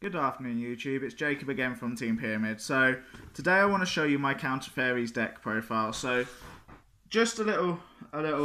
Good afternoon, YouTube. It's Jacob again from Team Pyramid. So today I want to show you my Counter Fairies deck profile. So just a little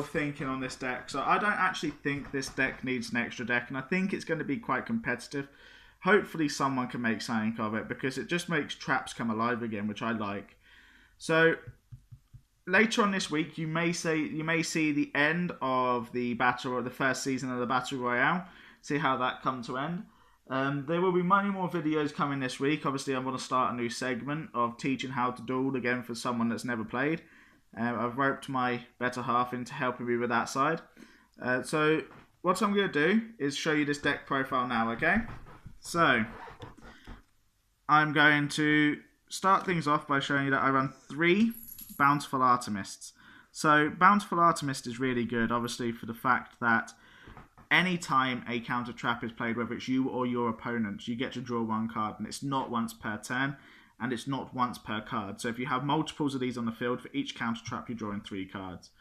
thinking on this deck. So I don't actually think this deck needs an extra deck, and I think it's going to be quite competitive. Hopefully someone can make something of it because it just makes traps come alive again, which I like. So later on this week, you may see the end of the first season of the Battle Royale. See how that come to end. There will be many more videos coming this week. Obviously, I'm going to start a new segment of teaching how to duel again for someone that's never played. I've roped my better half into helping me with that side. So what I'm going to do is show you this deck profile now, okay? So I'm going to start things off by showing you that I run 3 Bountiful Artemists. So Bountiful Artemist is really good, obviously, for the fact that anytime a counter trap is played, whether it's you or your opponent, you get to draw 1 card, and it's not once per turn, and it's not once per card. So if you have multiples of these on the field, for each counter trap you're drawing 3 cards.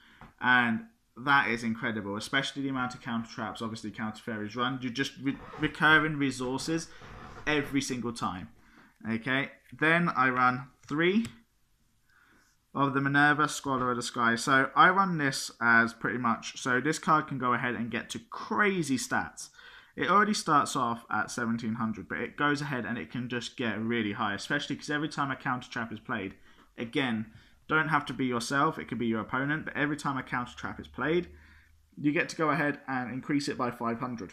And that is incredible, especially the amount of counter traps, obviously, counter fairies run. You're just recurring resources every single time. Okay, then I run 3 of the Minerva, Scholar of the Sky. So I run this as pretty much, so this card can go ahead and get to crazy stats. It already starts off at 1700, but it goes ahead and it can just get really high, especially because every time a counter trap is played, again, don't have to be yourself, it could be your opponent, but every time a counter trap is played, you get to go ahead and increase it by 500.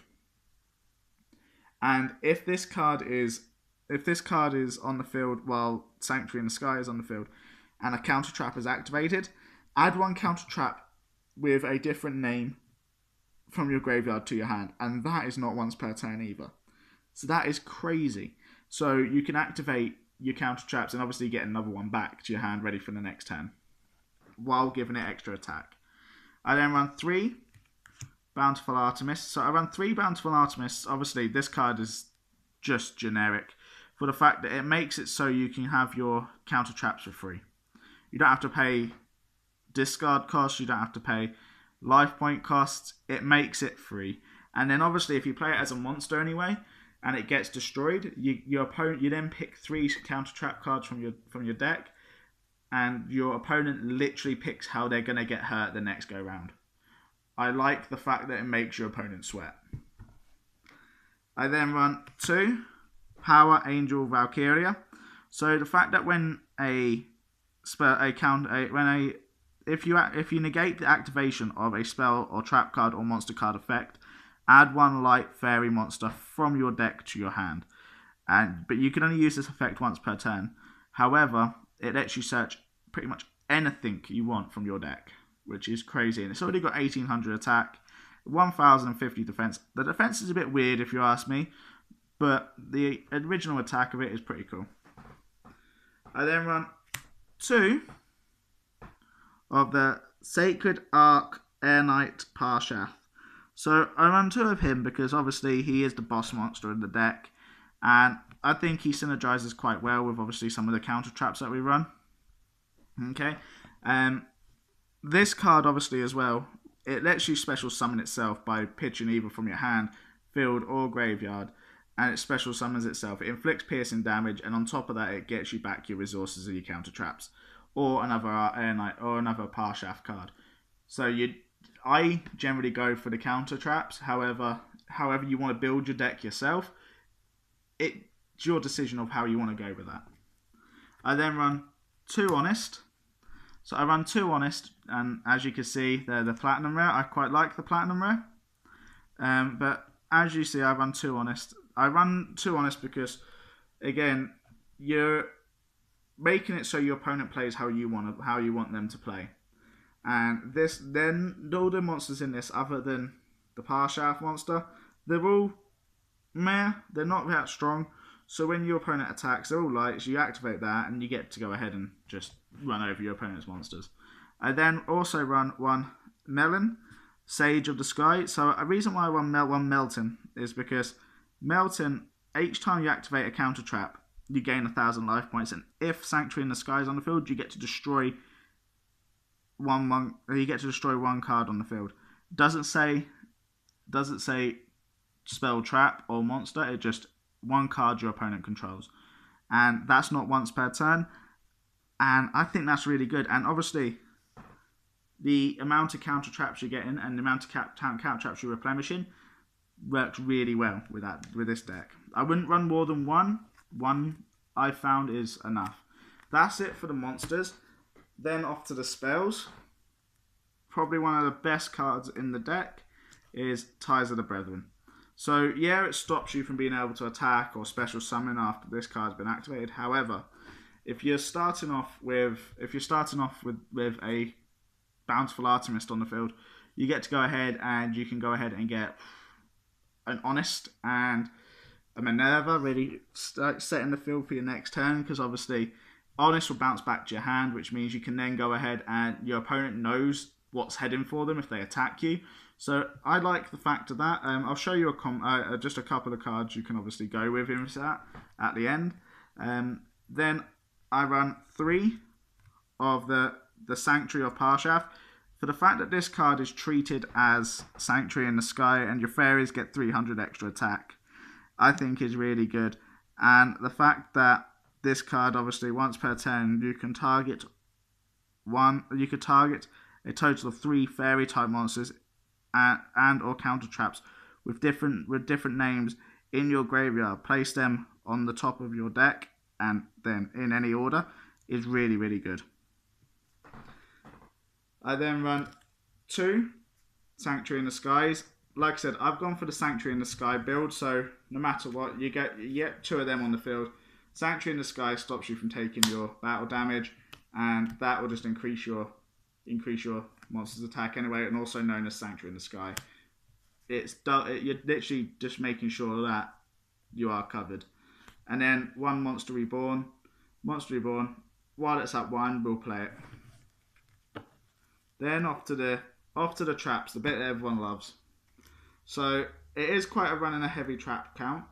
And if this card is on the field while Sanctuary in the Sky is on the field, and a counter trap is activated, add 1 counter trap with a different name from your graveyard to your hand, and that is not once per turn either. So that is crazy. So you can activate your counter traps and obviously get another one back to your hand ready for the next turn, while giving it extra attack. I then run 3 Bountiful Artemists. So I run 3 Bountiful Artemists. Obviously this card is just generic for the fact that it makes it so you can have your counter traps for free. You don't have to pay discard costs. You don't have to pay life point costs. It makes it free. And then obviously if you play it as a monster anyway, and it gets destroyed, you then pick 3 counter trap cards from your deck, and your opponent literally picks how they're going to get hurt the next go round. I like the fact that it makes your opponent sweat. I then run 2 Power Angel Valkyria. So the fact that when if you negate the activation of a spell or trap card or monster card effect, add 1 light fairy monster from your deck to your hand. But you can only use this effect once per turn. However, it lets you search pretty much anything you want from your deck, which is crazy. And it's already got 1800 attack, 1050 defense. The defense is a bit weird if you ask me, but the original attack of it is pretty cool. I then run 2 of the Sacred Arc Air Knight Parshath. So I run 2 of him because obviously he is the boss monster in the deck, and I think he synergizes quite well with obviously some of the counter traps that we run. Okay, this card obviously as well, it lets you special summon itself by pitching either from your hand, field or graveyard, and it special summons itself. It inflicts piercing damage, and on top of that, it gets you back your resources and your counter traps, or another Air Knight or another Parshath card. So I generally go for the counter traps. However you want to build your deck yourself, it's your decision of how you want to go with that. I then run 2 Honest. So I run 2 Honest, and as you can see, they're the Platinum Rare. I quite like the Platinum Rare. But as you see, I run 2 Honest. I run 2 Honest because, again, you're making it so your opponent plays how you want them to play. And all the monsters in this, other than the Parshath monster, they're all meh. They're not that strong. So when your opponent attacks, they're all lights. You activate that, and you get to go ahead and just run over your opponent's monsters. I then also run 1 Melon, Sage of the Sky. So a reason why I run 1 Melton is because Melton, each time you activate a counter trap, you gain 1000 life points, and if Sanctuary in the Sky is on the field, you get to destroy one card on the field. Doesn't say spell trap or monster. It just one card your opponent controls. And that's not once per turn. And I think that's really good. And obviously, the amount of counter traps you're getting and the amount of counter traps you're replenishing works really well with this deck. I wouldn't run more than one. One I found is enough. That's it for the monsters. Then off to the spells. Probably one of the best cards in the deck is Ties of the Brethren. So yeah, it stops you from being able to attack or special summon after this card's been activated. However, if you're starting off with a Bountiful Artemist on the field, you get to go ahead and you can go ahead and get an Honest and a Minerva ready set in the field for your next turn, because obviously Honest will bounce back to your hand, which means you can then go ahead and your opponent knows what's heading for them if they attack you. So I like the fact of that. I'll show you just a couple of cards you can obviously go with him at the end. Then I run 3 of the Sanctuary of Parshaf. For the fact that this card is treated as Sanctuary in the Sky and your fairies get 300 extra attack, I think is really good. And the fact that this card, obviously, once per turn, you can target a total of 3 fairy type monsters and or counter traps with different names in your graveyard. Place them on the top of your deck and then in any order is really, really good. I then run 2 Sanctuary in the Skies. Like I said, I've gone for the Sanctuary in the Sky build, so no matter what, you get 2 of them on the field. Sanctuary in the Sky stops you from taking your battle damage, and that will just increase your monster's attack anyway, and also known as Sanctuary in the Sky. You're literally just making sure that you are covered. And then 1 Monster Reborn. Monster Reborn, while it's at 1, we'll play it. Then off to the traps, the bit that everyone loves. So it is quite a run and a heavy trap count.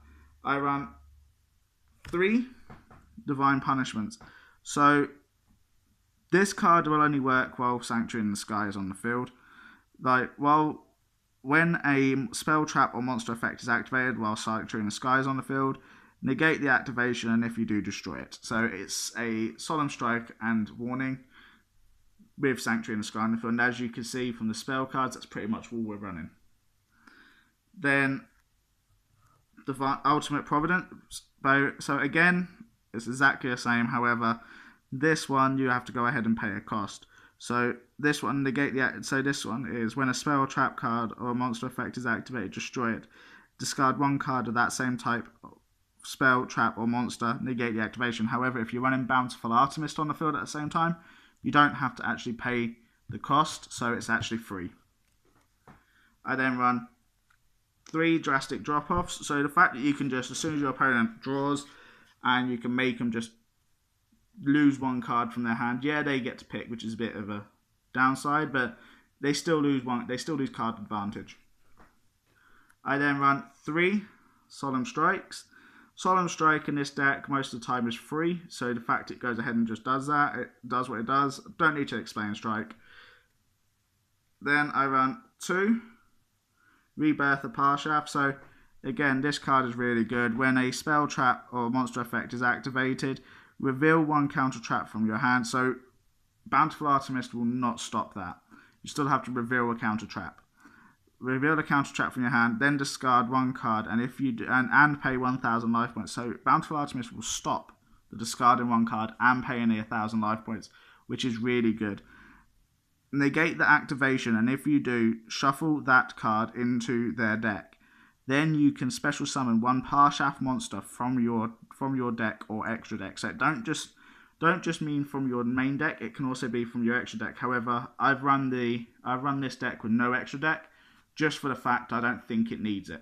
I run 3 Divine Punishments. So this card will only work while Sanctuary in the Sky is on the field. When a spell, trap, or monster effect is activated while Sanctuary in the Sky is on the field, negate the activation, and if you do, destroy it. So it's a Solemn Strike and Warning with Sanctuary in the Sky on the field. And as you can see from the spell cards, that's pretty much all we're running. Then Ultimate Providence. So again, it's exactly the same. However, this one you have to go ahead and pay a cost. So this one this one is when a spell, trap card, or a monster effect is activated, destroy it. Discard 1 card of that same type, spell, trap, or monster. Negate the activation. However, if you're running Bountiful Artemist on the field at the same time, you don't have to actually pay the cost, so it's actually free. I then run 3 Drastic Drop-Offs. So the fact that you can just, as soon as your opponent draws, and you can make them just lose 1 card from their hand. Yeah, they get to pick, which is a bit of a downside, but they still lose card advantage. I then run 3 Solemn Strikes. Solemn Strike in this deck most of the time is free, so the fact it goes ahead and just does that, it does what it does. Don't need to explain Strike. Then I run 2 Rebirth of Parshaf. So again, this card is really good. When a spell, trap, or monster effect is activated, reveal 1 counter trap from your hand. So Bountiful Artemist will not stop that. You still have to reveal a counter trap. Reveal the counter trap from your hand, then discard 1 card, and if you do, and pay 1,000 life points. So Bountiful Artemist will stop the discarding 1 card and paying the 1,000 life points, which is really good. Negate the activation, and if you do, shuffle that card into their deck. Then you can special summon 1 Parshaf monster from your deck or extra deck. So it don't just mean from your main deck. It can also be from your extra deck. However, I've run this deck with no extra deck, just for the fact I don't think it needs it.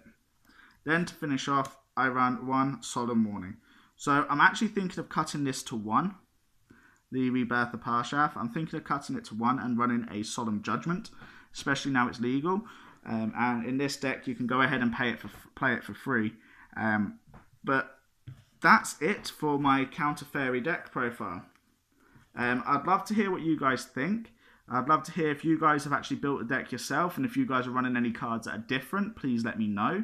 Then to finish off, I run 1 Solemn Warning. So I'm actually thinking of cutting this to 1, the Rebirth of Parshaf. I'm thinking of cutting it to 1 and running a Solemn Judgment, especially now it's legal. And in this deck, you can go ahead and play it for free. But that's it for my Counter Fairy deck profile. I'd love to hear what you guys think. I'd love to hear if you guys have actually built a deck yourself, and if you guys are running any cards that are different, please let me know.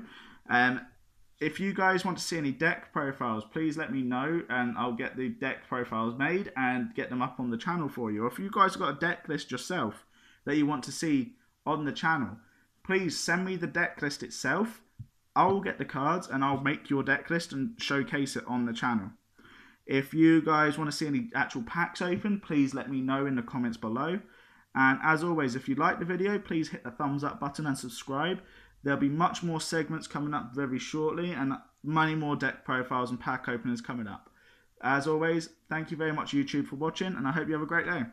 if you guys want to see any deck profiles, please let me know and I'll get the deck profiles made and get them up on the channel for you. Or if you guys have got a deck list yourself that you want to see on the channel, please send me the deck list itself. I'll get the cards and I'll make your deck list and showcase it on the channel. If you guys want to see any actual packs open, please let me know in the comments below. And as always, if you like the video, please hit the thumbs up button and subscribe. There'll be much more segments coming up very shortly and many more deck profiles and pack openings coming up. As always, thank you very much YouTube for watching and I hope you have a great day.